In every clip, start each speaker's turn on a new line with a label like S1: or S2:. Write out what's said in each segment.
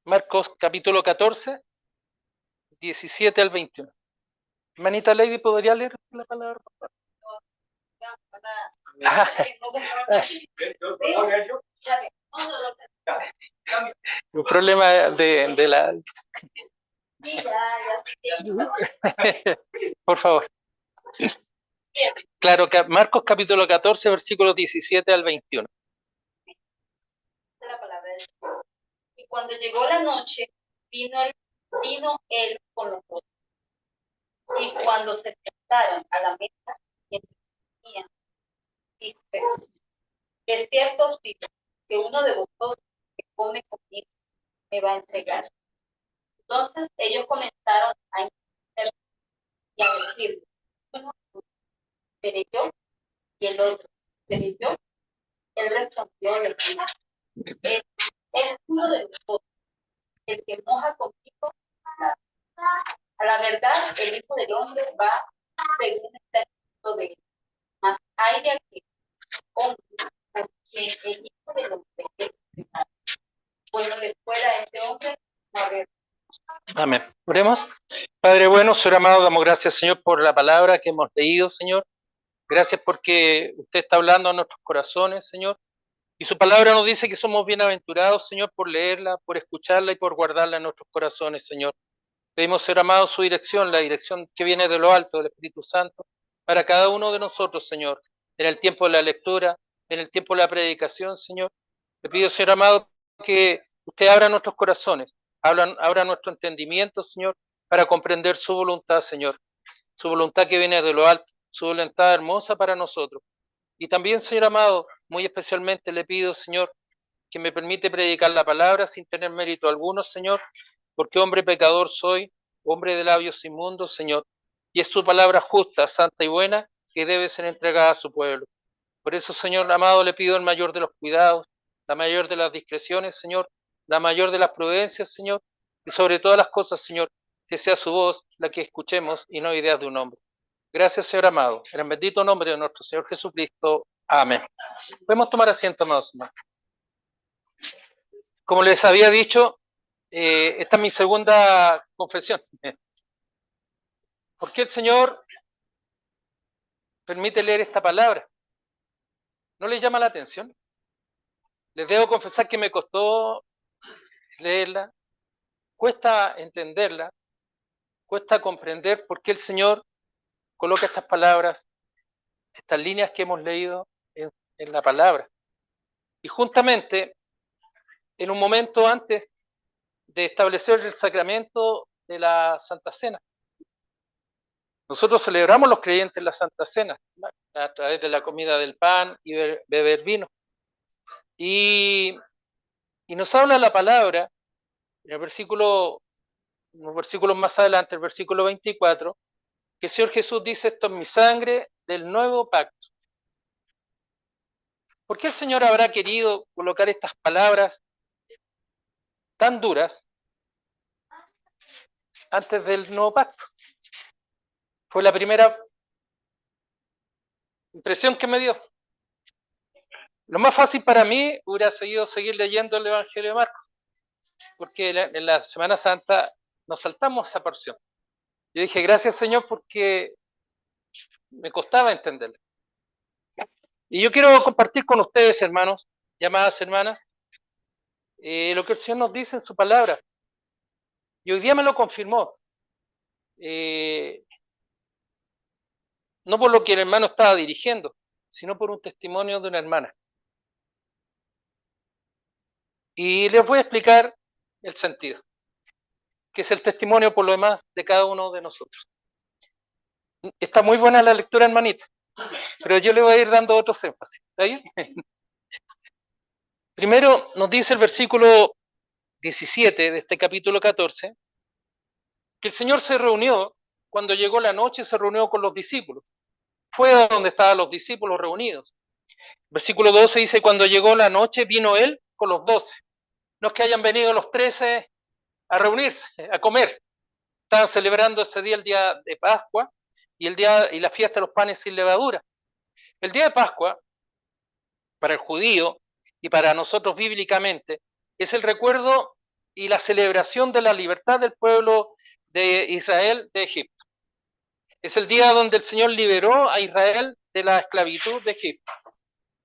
S1: Marcos capítulo 14, 17 al 21. Hermanita Lady, ¿podría leer la palabra? Un problema de la... Por favor. Claro, Marcos capítulo 14, versículos 17 al 21.
S2: Y cuando llegó la noche, vino él con los otros. Y cuando se sentaron a la mesa, dijo Jesús: es cierto os digo que uno de vosotros que come conmigo me va a entregar. Entonces ellos comenzaron a entender y a decir: uno seré yo y el otro seré yo. Él respondió: les dijo: es uno de vosotros el que moja conmigo. A la verdad, el Hijo del Hombre va según está escrito de él. Mas hay de aquel hombre a quien el Hijo del Hombre es entregado. Bueno le fuera a ese hombre no haber.
S1: Amén. Oremos. Padre bueno, Señor amado, damos gracias, Señor, por la palabra que hemos leído, Señor. Gracias porque usted está hablando a nuestros corazones, Señor. Y su palabra nos dice que somos bienaventurados, Señor, por leerla, por escucharla y por guardarla en nuestros corazones, Señor. Pedimos, Señor amado, su dirección, la dirección que viene de lo alto, del Espíritu Santo, para cada uno de nosotros, Señor, en el tiempo de la lectura, en el tiempo de la predicación, Señor. Le pido, Señor amado, que usted abra nuestros corazones, abra nuestro entendimiento, Señor, para comprender su voluntad, Señor. Su voluntad que viene de lo alto, su voluntad hermosa para nosotros. Y también, Señor amado, muy especialmente le pido, Señor, que me permite predicar la palabra sin tener mérito alguno, Señor, porque hombre pecador soy, hombre de labios inmundos, Señor, y es tu palabra justa, santa y buena, que debe ser entregada a su pueblo. Por eso, Señor amado, le pido el mayor de los cuidados, la mayor de las discreciones, Señor, la mayor de las prudencias, Señor, y sobre todas las cosas, Señor, que sea su voz la que escuchemos y no ideas de un hombre. Gracias, Señor amado, en el bendito nombre de nuestro Señor Jesucristo. Amén. Podemos tomar asiento, amados hermanos. Como les había dicho, esta es mi segunda confesión. ¿Por qué el Señor permite leer esta palabra? ¿No les llama la atención? Les debo confesar que me costó leerla, cuesta entenderla, cuesta comprender por qué el Señor coloca estas palabras, estas líneas que hemos leído en la palabra. Y juntamente, en un momento antes de establecer el sacramento de la Santa Cena. Nosotros celebramos los creyentes la Santa Cena, ¿no?, a través de la comida del pan y beber vino. Y nos habla la palabra, en el versículo, unos versículos más adelante, el versículo 24, que el Señor Jesús dice: esto es mi sangre del nuevo pacto. ¿Por qué el Señor habrá querido colocar estas palabras tan duras antes del nuevo pacto? Fue la primera impresión que me dio. Lo más fácil para mí hubiera sido seguir leyendo el Evangelio de Marcos, porque en la Semana Santa nos saltamos esa porción. Yo dije: gracias, Señor, porque me costaba entenderlo. Y yo quiero compartir con ustedes, hermanos, llamadas hermanas, lo que el Señor nos dice en su palabra. Y hoy día me lo confirmó. No por lo que el hermano estaba dirigiendo, sino por un testimonio de una hermana. Y les voy a explicar el sentido, que es el testimonio por lo demás de cada uno de nosotros. Está muy buena la lectura, hermanita, pero yo le voy a ir dando otros énfasis. ¿Está bien? Primero nos dice el versículo 17 de este capítulo 14, que el Señor se reunió, cuando llegó la noche, se reunió con los discípulos. Fue a donde estaban los discípulos reunidos. Versículo 12 dice: cuando llegó la noche, vino Él con los 12. No es que hayan venido los 13 a reunirse, a comer. Estaban celebrando ese día, el día de Pascua, y la fiesta de los panes sin levadura. El día de Pascua, para el judío y para nosotros bíblicamente, es el recuerdo y la celebración de la libertad del pueblo de Israel de Egipto. Es el día donde el Señor liberó a Israel de la esclavitud de Egipto.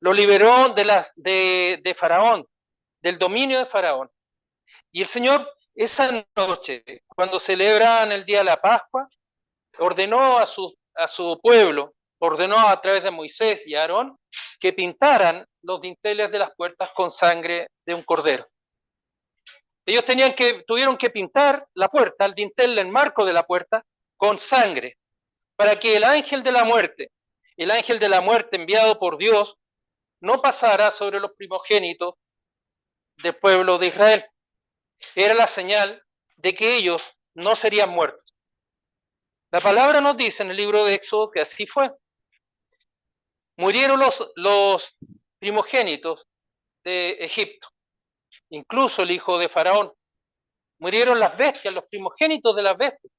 S1: Lo liberó de Faraón, del dominio de Faraón. Y el Señor, esa noche, cuando celebraban el día de la Pascua, ordenó a su pueblo, ordenó a través de Moisés y Aarón, que pintaran los dinteles de las puertas con sangre de un cordero. Ellos tuvieron que pintar la puerta, el dintel, el marco de la puerta, con sangre, para que el ángel de la muerte enviado por Dios, no pasara sobre los primogénitos del pueblo de Israel. Era la señal de que ellos no serían muertos. La palabra nos dice en el libro de Éxodo que así fue. Murieron los primogénitos de Egipto, incluso el hijo de Faraón. Murieron las bestias, los primogénitos de las bestias.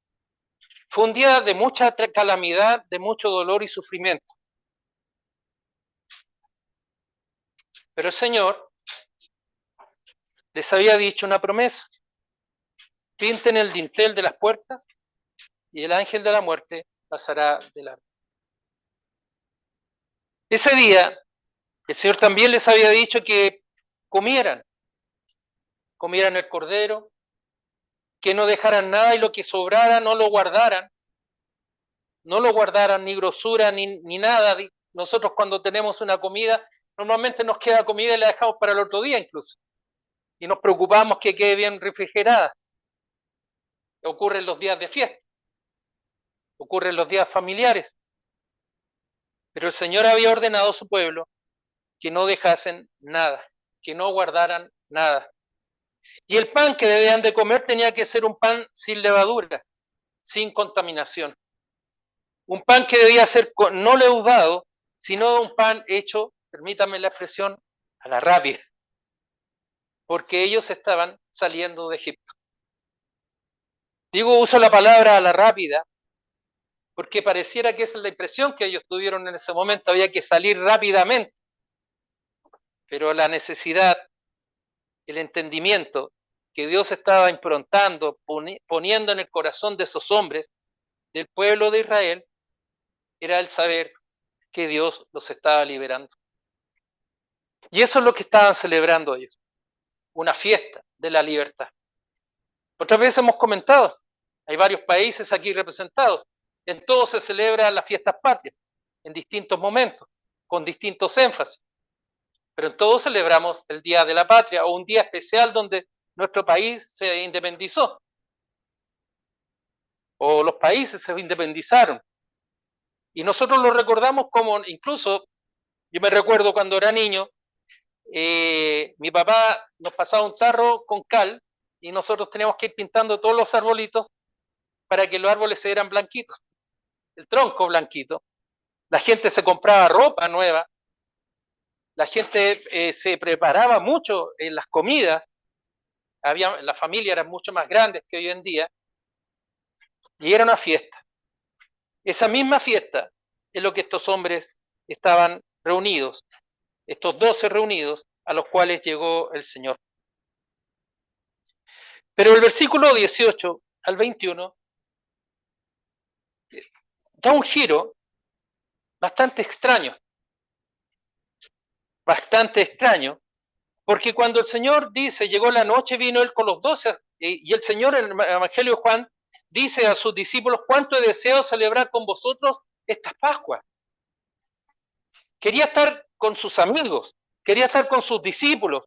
S1: Fue un día de mucha calamidad, de mucho dolor y sufrimiento. Pero el Señor les había dicho una promesa: pinten el dintel de las puertas y el ángel de la muerte pasará delante. Ese día, el Señor también les había dicho que comieran el cordero, que no dejaran nada y lo que sobrara no lo guardaran ni grosura ni nada. Nosotros cuando tenemos una comida, normalmente nos queda comida y la dejamos para el otro día incluso. Y nos preocupamos que quede bien refrigerada. Ocurre en los días de fiesta, ocurre en los días familiares. Pero el Señor había ordenado a su pueblo que no dejasen nada, que no guardaran nada. Y el pan que debían de comer tenía que ser un pan sin levadura, sin contaminación. Un pan que debía ser no leudado, sino un pan hecho, permítame la expresión, a la rápida, porque ellos estaban saliendo de Egipto. Uso la palabra a la rápida, porque pareciera que esa es la impresión que ellos tuvieron en ese momento, había que salir rápidamente. Pero la necesidad, el entendimiento que Dios estaba improntando, poniendo en el corazón de esos hombres, del pueblo de Israel, era el saber que Dios los estaba liberando. Y eso es lo que estaban celebrando ellos, una fiesta de la libertad. Otras veces hemos comentado, hay varios países aquí representados, en todos se celebran las fiestas patrias, en distintos momentos, con distintos énfasis, pero en todos celebramos el Día de la Patria o un día especial donde nuestro país se independizó, o los países se independizaron, y nosotros lo recordamos como, incluso, yo me recuerdo cuando era niño, mi papá nos pasaba un tarro con cal y nosotros teníamos que ir pintando todos los arbolitos para que los árboles se vieran blanquitos, el tronco blanquito. La gente se compraba ropa nueva, la gente se preparaba mucho en las comidas, las familias eran mucho más grandes que hoy en día, y era una fiesta. Esa misma fiesta es lo que estos hombres estaban reunidos, estos 12 reunidos, a los cuales llegó el Señor. Pero el versículo 18 al 21 da un giro bastante extraño, porque cuando el Señor dice, llegó la noche, vino Él con los 12, y el Señor en el Evangelio de Juan dice a sus discípulos, cuánto he deseado celebrar con vosotros estas Pascuas. Quería estar con sus amigos, quería estar con sus discípulos,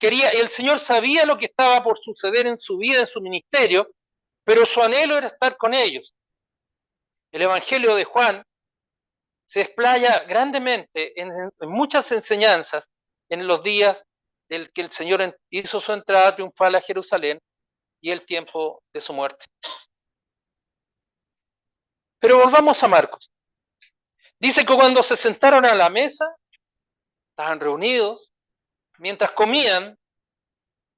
S1: el Señor sabía lo que estaba por suceder en su vida, en su ministerio, pero su anhelo era estar con ellos. El Evangelio de Juan se explaya grandemente en muchas enseñanzas en los días del que el Señor hizo su entrada triunfal a Jerusalén y el tiempo de su muerte. Pero volvamos a Marcos. Dice que cuando se sentaron a la mesa, estaban reunidos, mientras comían,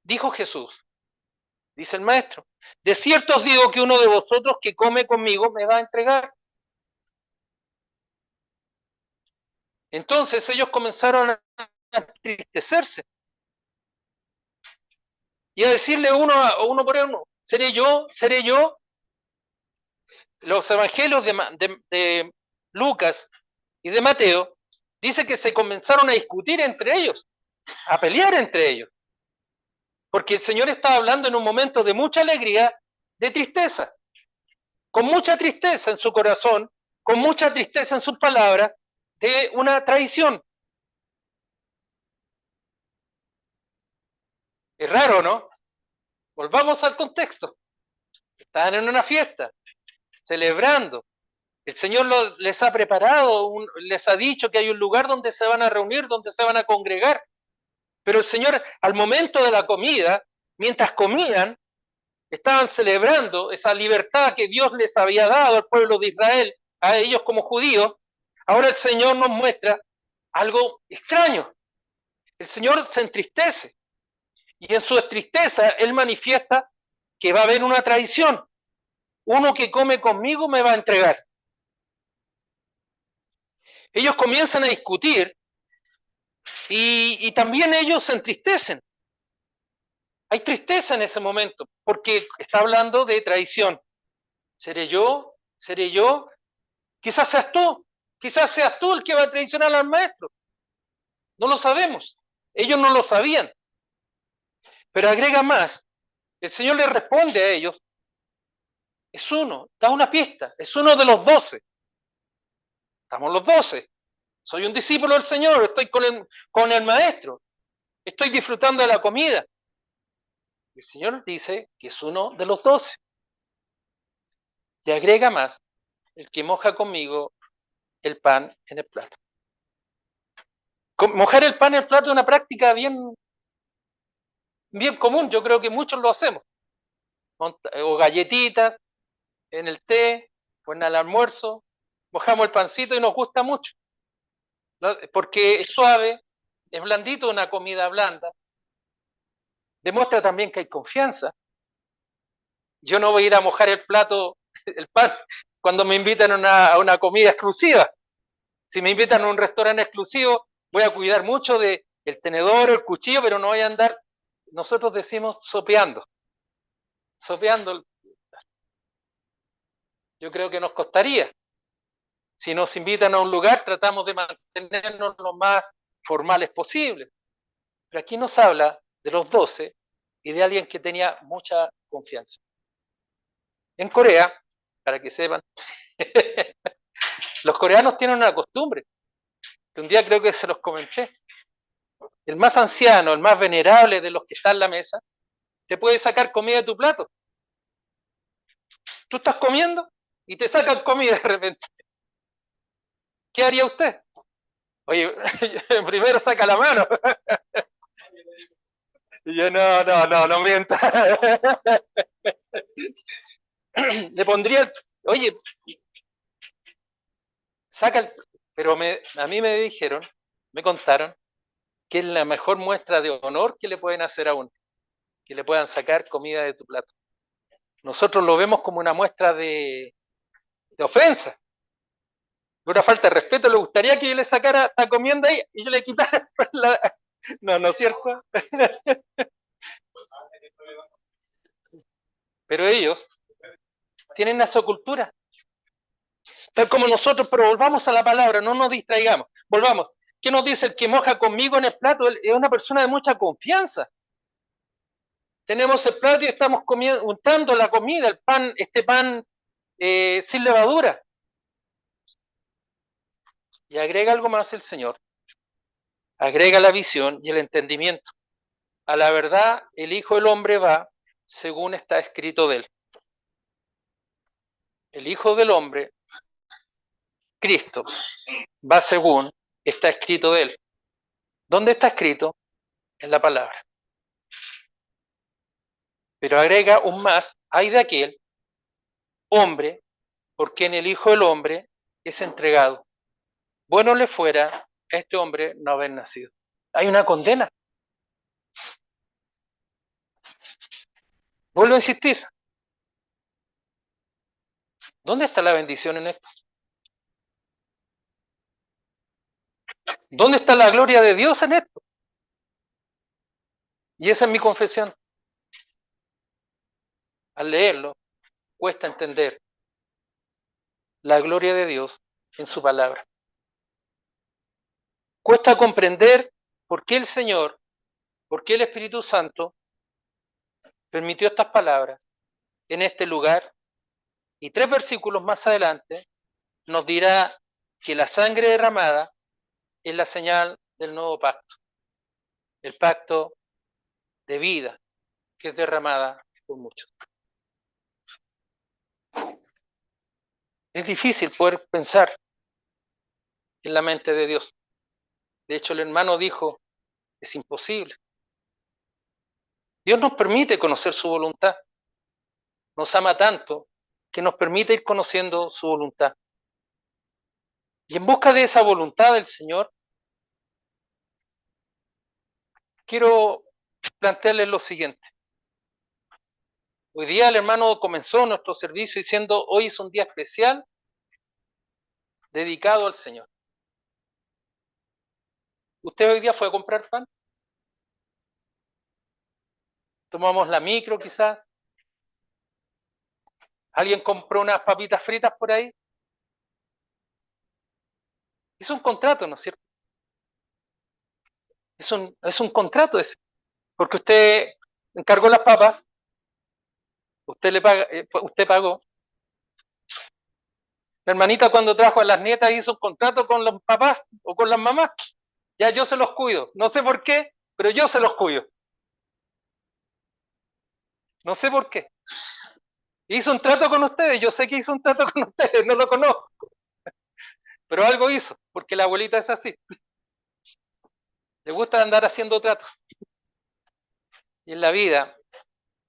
S1: dijo Jesús, dice el maestro, de cierto os digo que uno de vosotros que come conmigo me va a entregar. Entonces ellos comenzaron a entristecerse. y a decirle uno por uno, seré yo. Los evangelios de Lucas y de Mateo dice que se comenzaron a discutir entre ellos, a pelear entre ellos, porque el Señor estaba hablando en un momento de mucha alegría, de tristeza, con mucha tristeza en su corazón, con mucha tristeza en sus palabras, de una traición. Es raro, ¿no? Volvamos al contexto. Estaban en una fiesta, celebrando. El Señor les ha preparado, les ha dicho que hay un lugar donde se van a reunir, donde se van a congregar. Pero el Señor, al momento de la comida, mientras comían, estaban celebrando esa libertad que Dios les había dado al pueblo de Israel, a ellos como judíos. Ahora el Señor nos muestra algo extraño. El Señor se entristece y en su tristeza Él manifiesta que va a haber una traición. Uno que come conmigo me va a entregar. Ellos comienzan a discutir y también ellos se entristecen. Hay tristeza en ese momento porque está hablando de traición. ¿Seré yo? ¿Seré yo? Quizás seas tú el que va a traicionar al maestro. No lo sabemos. Ellos no lo sabían. Pero agrega más. El Señor le responde a ellos. Es uno, da una pista. Es uno de los 12. Estamos los 12. Soy un discípulo del Señor. Estoy con el maestro. Estoy disfrutando de la comida. El Señor dice que es uno de los 12. Y agrega más. El que moja conmigo el pan en el plato. Mojar el pan en el plato es una práctica bien común, yo creo que muchos lo hacemos. O galletitas, en el té, o en el almuerzo, mojamos el pancito y nos gusta mucho, ¿no? Porque es suave, es blandito, una comida blanda. Demuestra también que hay confianza. Yo no voy a ir a mojar el plato, el pan, cuando me invitan a una comida exclusiva. Si me invitan a un restaurante exclusivo, voy a cuidar mucho del tenedor, el cuchillo, pero no voy a andar, nosotros decimos, sopeando. Yo creo que nos costaría. Si nos invitan a un lugar, tratamos de mantenernos lo más formales posible. Pero aquí nos habla de los 12 y de alguien que tenía mucha confianza. En Corea, para que sepan, los coreanos tienen una costumbre, que un día creo que se los comenté. El más anciano, el más venerable de los que están en la mesa, te puede sacar comida de tu plato. Tú estás comiendo y te sacan comida de repente. ¿Qué haría usted? Oye, primero saca la mano. Y yo, no mienta. Le pondría, oye, pero a mí me dijeron, me contaron, que es la mejor muestra de honor que le pueden hacer a uno, que le puedan sacar comida de tu plato. Nosotros lo vemos como una muestra de ofensa, de una falta de respeto. Le gustaría que yo le sacara, está comiendo ahí, y yo le quitara la... No es cierto. Pero ellos tienen esa cultura, tal como nosotros, pero volvamos a la palabra, no nos distraigamos, volvamos. ¿Qué nos dice? El que moja conmigo en el plato es una persona de mucha confianza. Tenemos el plato y estamos untando la comida, el pan, este pan sin levadura. Y agrega algo más el Señor. Agrega la visión y el entendimiento. A la verdad, el Hijo del Hombre va según está escrito de él. El Hijo del Hombre, Cristo, va según está escrito de él. ¿Dónde está escrito? En la palabra. Pero agrega un más, hay de aquel hombre por quien el Hijo del Hombre es entregado. Bueno le fuera a este hombre no haber nacido. Hay una condena. Vuelvo a insistir. ¿Dónde está la bendición en esto? ¿Dónde está la gloria de Dios en esto? Y esa es mi confesión. al leerlo, cuesta entender la gloria de Dios en su palabra. Cuesta comprender por qué el Señor, por qué el Espíritu Santo permitió estas palabras en este lugar, y 3 versículos más adelante nos dirá que la sangre derramada es la señal del nuevo pacto, el pacto de vida que es derramada por muchos. Es difícil poder pensar en la mente de Dios. De hecho, el hermano dijo, es imposible. Dios nos permite conocer su voluntad. Nos ama tanto que nos permite ir conociendo su voluntad. Y en busca de esa voluntad del Señor, quiero plantearles lo siguiente. Hoy día el hermano comenzó nuestro servicio diciendo, hoy es un día especial dedicado al Señor. ¿Usted hoy día fue a comprar pan? ¿Tomamos la micro quizás? ¿Alguien compró unas papitas fritas por ahí? Hizo un contrato, ¿no es cierto? Es un contrato ese, porque usted encargó las papas, usted pagó. La hermanita cuando trajo a las nietas hizo un contrato con los papás o con las mamás. Ya yo se los cuido. No sé por qué, pero yo se los cuido. No sé por qué. Hizo un trato con ustedes, yo sé que hizo un trato con ustedes, no lo conozco. Pero algo hizo, porque la abuelita es así. Le gusta andar haciendo tratos. Y en la vida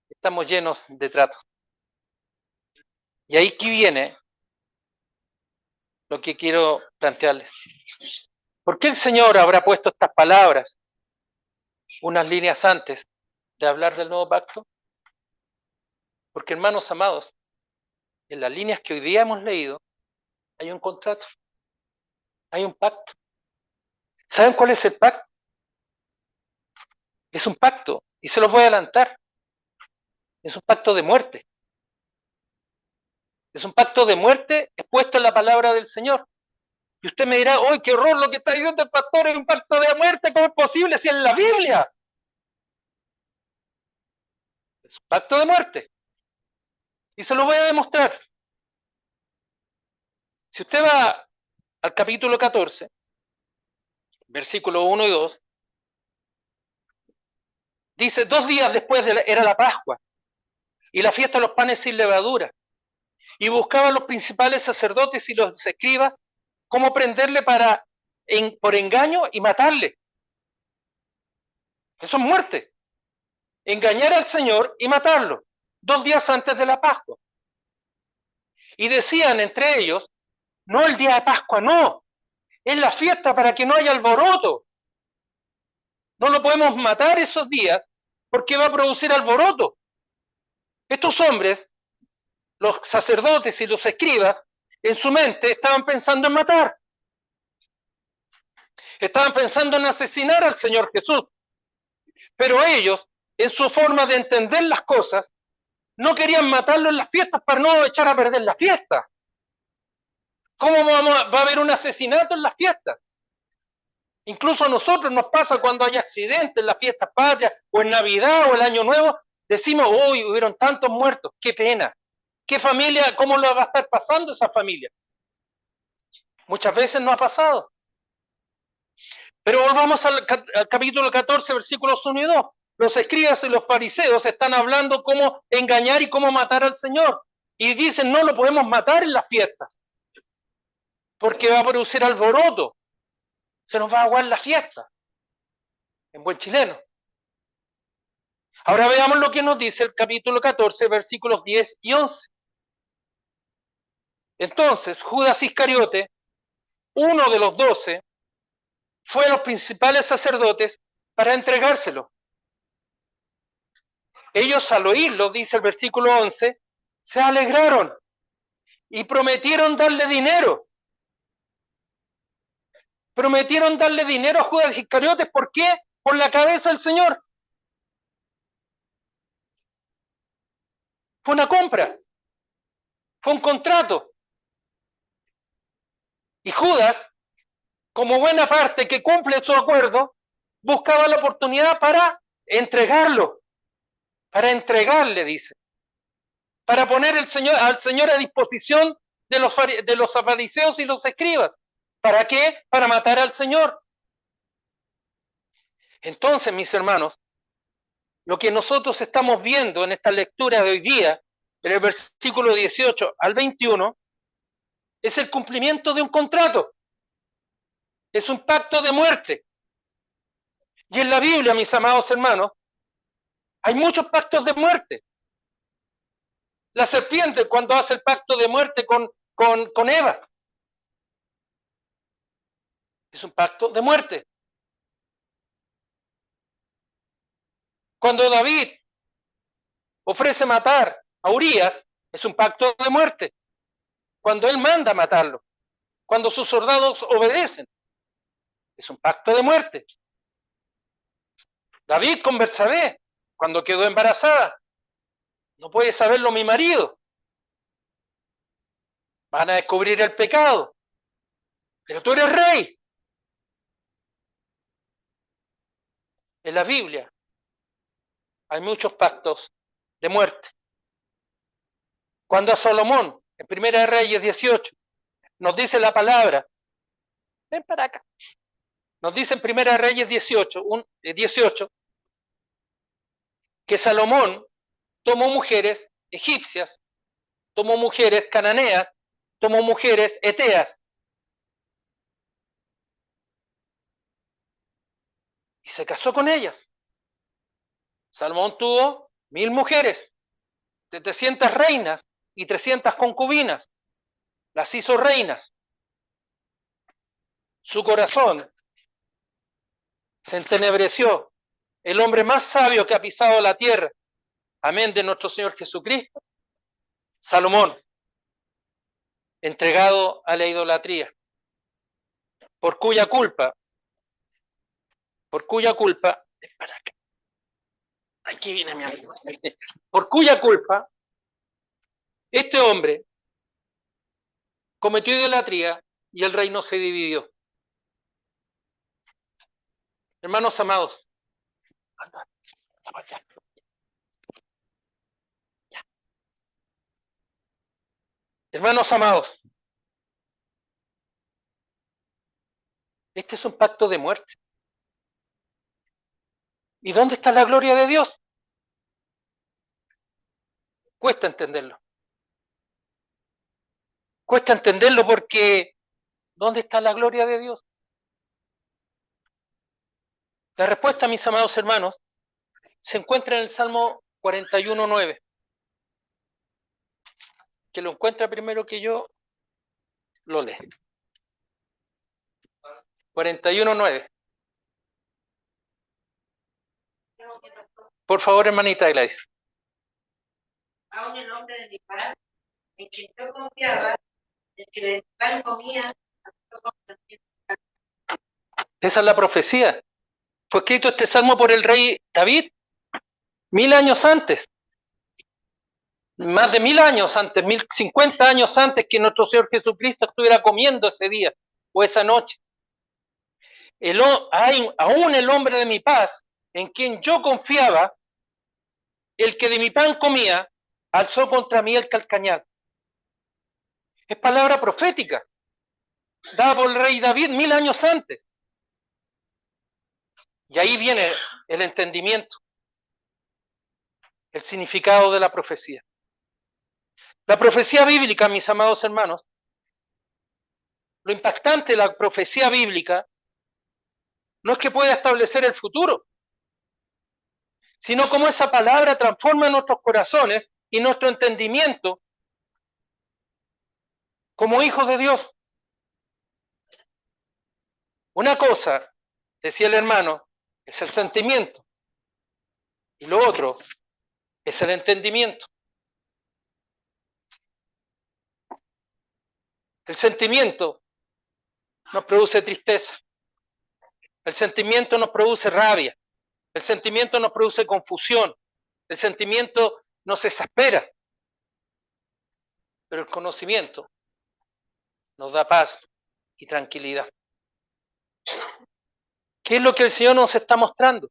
S1: estamos llenos de tratos. Y ahí que viene lo que quiero plantearles. ¿Por qué el Señor habrá puesto estas palabras unas líneas antes de hablar del nuevo pacto? Porque, hermanos amados, en las líneas que hoy día hemos leído, hay un contrato, hay un pacto. ¿Saben cuál es el pacto? Es un pacto, y se los voy a adelantar. Es un pacto de muerte. Es un pacto de muerte expuesto en la palabra del Señor. Y usted me dirá, ¡ay, qué horror lo que está diciendo el pastor! Es un pacto de muerte, ¿cómo es posible si es en la Biblia? Es un pacto de muerte. Y se lo voy a demostrar. Si usted va al capítulo 14, versículos 1 y 2, dice, 2 días después era la Pascua y la fiesta de los panes sin levadura. Y buscaban los principales sacerdotes y los escribas cómo prenderle por engaño y matarle. Eso es muerte. Engañar al Señor y matarlo. 2 días antes de la Pascua. Y decían entre ellos, no el día de Pascua, no. Es la fiesta para que no haya alboroto. No lo podemos matar esos días porque va a producir alboroto. Estos hombres, los sacerdotes y los escribas, en su mente estaban pensando en matar. Estaban pensando en asesinar al Señor Jesús. Pero ellos, en su forma de entender las cosas, no querían matarlo en las fiestas para no echar a perder la fiesta. ¿Cómo va a haber un asesinato en las fiestas? Incluso a nosotros nos pasa cuando hay accidentes en las fiestas patrias, o en Navidad, o el Año Nuevo, decimos, hoy hubieron tantos muertos, qué pena. ¿Qué familia, cómo lo va a estar pasando esa familia? Muchas veces no ha pasado. Pero volvamos al capítulo 14, versículos 1 y 2. Los escribas y los fariseos están hablando cómo engañar y cómo matar al Señor. Y dicen, no lo podemos matar en las fiestas, porque va a producir alboroto. Se nos va a aguar la fiesta, en buen chileno. Ahora veamos lo que nos dice el capítulo 14, versículos 10 y 11. Entonces, Judas Iscariote, uno de los 12, fue a los principales sacerdotes para entregárselo. Ellos al oírlo, dice el versículo 11, se alegraron y prometieron darle dinero. Prometieron darle dinero a Judas Iscariote, ¿por qué? Por la cabeza del Señor. Fue una compra, fue un contrato. Y Judas, como buena parte que cumple su acuerdo, buscaba la oportunidad para entregarlo, para entregarle, dice, para poner al Señor a disposición de los fariseos y los escribas. ¿Para qué? Para matar al Señor. Entonces, mis hermanos, lo que nosotros estamos viendo en esta lectura de hoy día, en el versículo 18 al 21, es el cumplimiento de un contrato. Es un pacto de muerte. Y en la Biblia, mis amados hermanos, hay muchos pactos de muerte. La serpiente cuando hace el pacto de muerte con Eva, es un pacto de muerte. Cuando David ofrece matar a Urías, es un pacto de muerte. Cuando él manda matarlo, cuando sus soldados obedecen, es un pacto de muerte. David con Betsabé, cuando quedó embarazada, no puede saberlo mi marido. Van a descubrir el pecado. Pero tú eres rey. En la Biblia hay muchos pactos de muerte. Cuando a Salomón, en Primera de Reyes 18, nos dice la palabra, ven para acá, nos dice en Primera de Reyes 18, 18 que Salomón tomó mujeres egipcias, tomó mujeres cananeas, tomó mujeres eteas. Y se casó con ellas. Salomón tuvo 1000 mujeres, 700 reinas y 300 concubinas. Las hizo reinas. Su corazón se entenebreció. El hombre más sabio que ha pisado la tierra, amén de nuestro Señor Jesucristo, Salomón, entregado a la idolatría, por cuya culpa, aquí viene mi amigo, por cuya culpa, este hombre cometió idolatría y el reino se dividió. Hermanos amados, hermanos amados, este es un pacto de muerte. ¿Y dónde está la gloria de Dios? Cuesta entenderlo. Cuesta entenderlo porque ¿dónde está la gloria de Dios? La respuesta, mis amados hermanos, se encuentra en el Salmo 41:9. Que lo encuentra primero que yo, lo lee. 41:9. Por favor, hermanita Gladys.
S2: Aún el nombre de mi padre, en quien yo confiaba, el que de mi pan comía,
S1: esa es la profecía. Fue escrito este salmo por el rey David 1000 años antes. Más de 1000 años antes, 1050 años antes que nuestro Señor Jesucristo estuviera comiendo ese día o esa noche. Aún el hombre de mi paz, en quien yo confiaba, el que de mi pan comía, alzó contra mí el calcañal. Es palabra profética, dada por el rey David 1000 años antes. Y ahí viene el entendimiento, el significado de la profecía. La profecía bíblica, mis amados hermanos, lo impactante de la profecía bíblica no es que pueda establecer el futuro, sino cómo esa palabra transforma nuestros corazones y nuestro entendimiento como hijos de Dios. Una cosa, decía el hermano, es el sentimiento, y lo otro es el entendimiento. El sentimiento nos produce tristeza, el sentimiento nos produce rabia, el sentimiento nos produce confusión, el sentimiento nos exaspera. pero el conocimiento nos da paz y tranquilidad. ¿Qué es lo que el Señor nos está mostrando?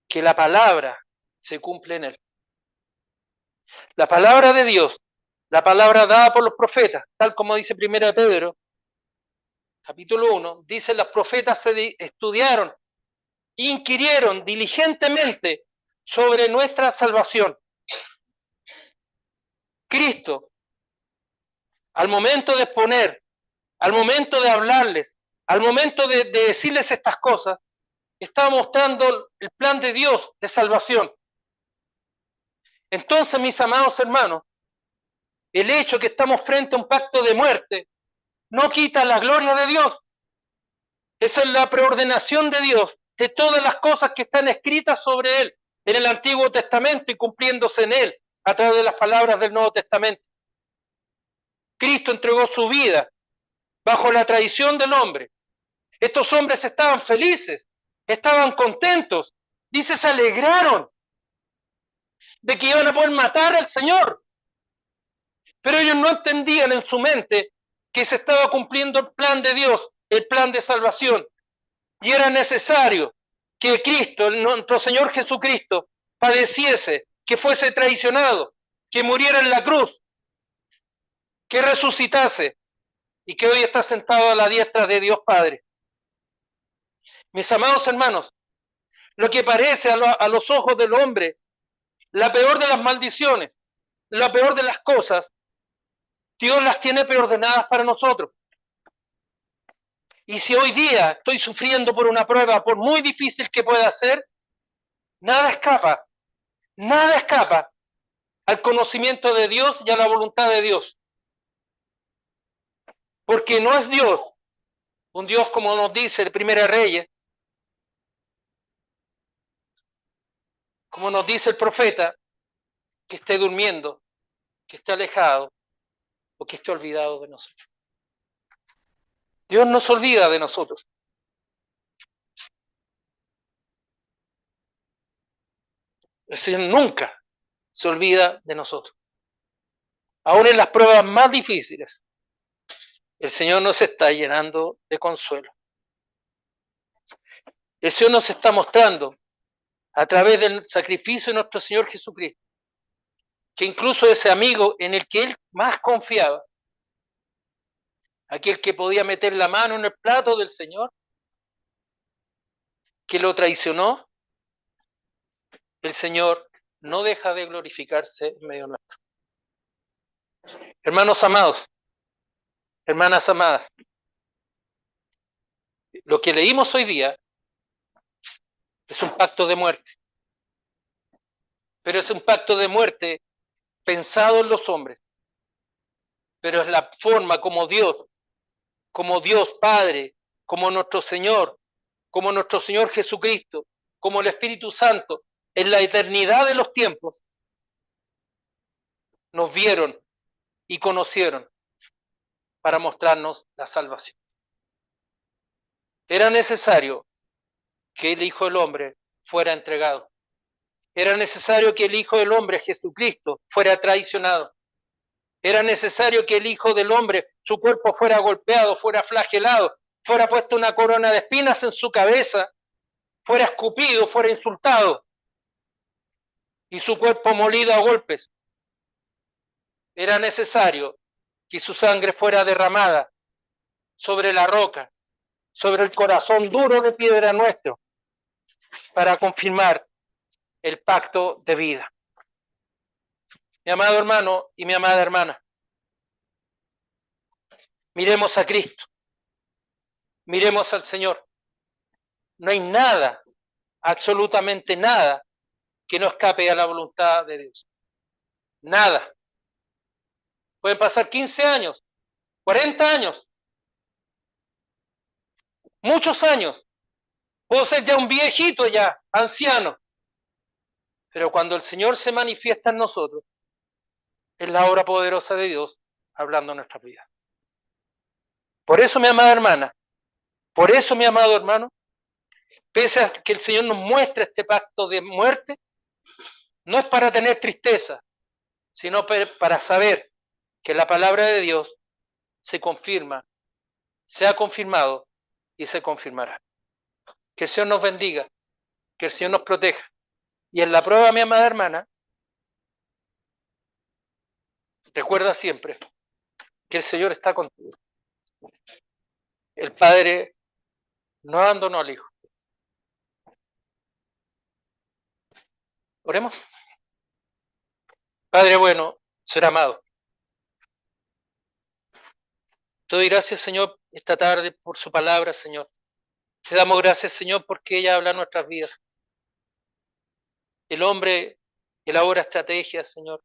S1: Que la palabra se cumple en Él. La palabra de Dios, la palabra dada por los profetas, tal como dice 1 Pedro, capítulo 1, dice: los profetas se estudiaron, inquirieron diligentemente sobre nuestra salvación. Cristo, al momento de exponer, al momento de hablarles, al momento de decirles estas cosas, está mostrando el plan de Dios de salvación. Entonces, mis amados hermanos, el hecho que estamos frente a un pacto de muerte no quita la gloria de Dios. Esa es la preordenación de Dios, de todas las cosas que están escritas sobre Él en el Antiguo Testamento y cumpliéndose en Él a través de las palabras del Nuevo Testamento. Cristo entregó su vida bajo la tradición del hombre. Estos hombres estaban felices, estaban contentos, dice, se alegraron de que iban a poder matar al Señor. Pero ellos no entendían en su mente que se estaba cumpliendo el plan de Dios, el plan de salvación. Y era necesario que Cristo, nuestro Señor Jesucristo, padeciese, que fuese traicionado, que muriera en la cruz, que resucitase y que hoy está sentado a la diestra de Dios Padre. Mis amados hermanos, lo que parece a los ojos del hombre la peor de las maldiciones, la peor de las cosas, Dios las tiene preordenadas para nosotros. Y si hoy día estoy sufriendo por una prueba, por muy difícil que pueda ser, nada escapa al conocimiento de Dios y a la voluntad de Dios. Porque no es Dios, un Dios como nos dice el Primera Reyes, como nos dice el profeta, que esté durmiendo, que esté alejado o que esté olvidado de nosotros. Dios no se olvida de nosotros. El Señor nunca se olvida de nosotros. Aún en las pruebas más difíciles, el Señor nos está llenando de consuelo. El Señor nos está mostrando a través del sacrificio de nuestro Señor Jesucristo, que incluso ese amigo en el que Él más confiaba, aquel que podía meter la mano en el plato del Señor, que lo traicionó, el Señor no deja de glorificarse en medio nuestro. Hermanos amados, hermanas amadas, lo que leímos hoy día es un pacto de muerte, pero es un pacto de muerte pensado en los hombres, pero es la forma como Dios Padre, como nuestro Señor Jesucristo, como el Espíritu Santo, en la eternidad de los tiempos, nos vieron y conocieron para mostrarnos la salvación. Era necesario que el Hijo del Hombre fuera entregado. Era necesario que el Hijo del Hombre, Jesucristo, fuera traicionado. Era necesario que el Hijo del Hombre, su cuerpo fuera golpeado, fuera flagelado, fuera puesta una corona de espinas en su cabeza, fuera escupido, fuera insultado, y su cuerpo molido a golpes. Era necesario que su sangre fuera derramada sobre la roca, sobre el corazón duro de piedra nuestro, para confirmar el pacto de vida. Mi amado hermano y mi amada hermana, miremos a Cristo, miremos al Señor. No hay nada, absolutamente nada, que no escape a la voluntad de Dios. Nada. Pueden pasar 15 años, 40 años, muchos años. Puedo ser ya un viejito, ya anciano. Pero cuando el Señor se manifiesta en nosotros, es la obra poderosa de Dios hablando en nuestra vida. Por eso, mi amada hermana, por eso, mi amado hermano, pese a que el Señor nos muestre este pacto de muerte, no es para tener tristeza, sino para saber que la palabra de Dios se confirma, se ha confirmado y se confirmará. Que el Señor nos bendiga, que el Señor nos proteja. Y en la prueba, mi amada hermana, recuerda siempre que el Señor está contigo. El Padre no abandonó al Hijo. Oremos. Padre bueno, ser amado, te doy gracias, Señor, esta tarde por su palabra, Señor. Te damos gracias, Señor, porque ella habla en nuestras vidas. El hombre elabora estrategias, Señor.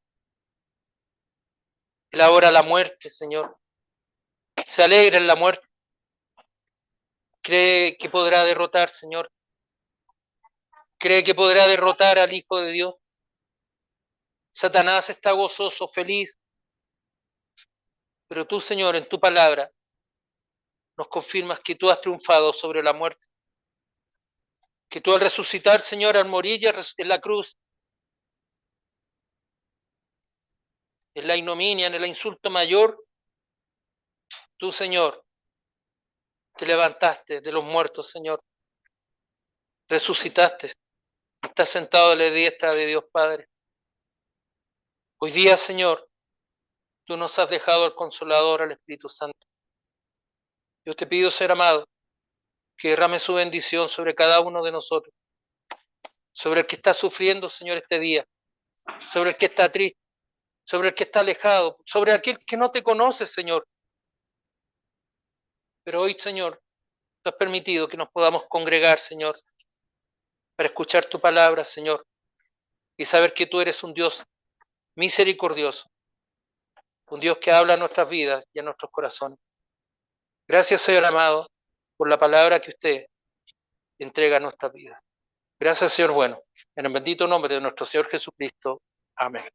S1: Elabora la muerte, Señor. Se alegra en la muerte. Cree que podrá derrotar, Señor. Cree que podrá derrotar al Hijo de Dios. Satanás está gozoso, feliz. Pero tú, Señor, en tu palabra nos confirmas que tú has triunfado sobre la muerte. Que tú al resucitar, Señor, al morir en la cruz, en la ignominia, en el insulto mayor, tú, Señor, te levantaste de los muertos, Señor. Resucitaste. Estás sentado a la diestra de Dios Padre. Hoy día, Señor, tú nos has dejado al Consolador, al Espíritu Santo. Yo te pido, ser amado, que derrame su bendición sobre cada uno de nosotros, sobre el que está sufriendo, Señor, este día, sobre el que está triste, sobre el que está alejado, sobre aquel que no te conoce, Señor. Pero hoy, Señor, tú has permitido que nos podamos congregar, Señor, para escuchar tu palabra, Señor, y saber que tú eres un Dios misericordioso, un Dios que habla a nuestras vidas y a nuestros corazones. Gracias, Señor amado, por la palabra que usted entrega a nuestras vidas. Gracias, Señor bueno. En el bendito nombre de nuestro Señor Jesucristo. Amén.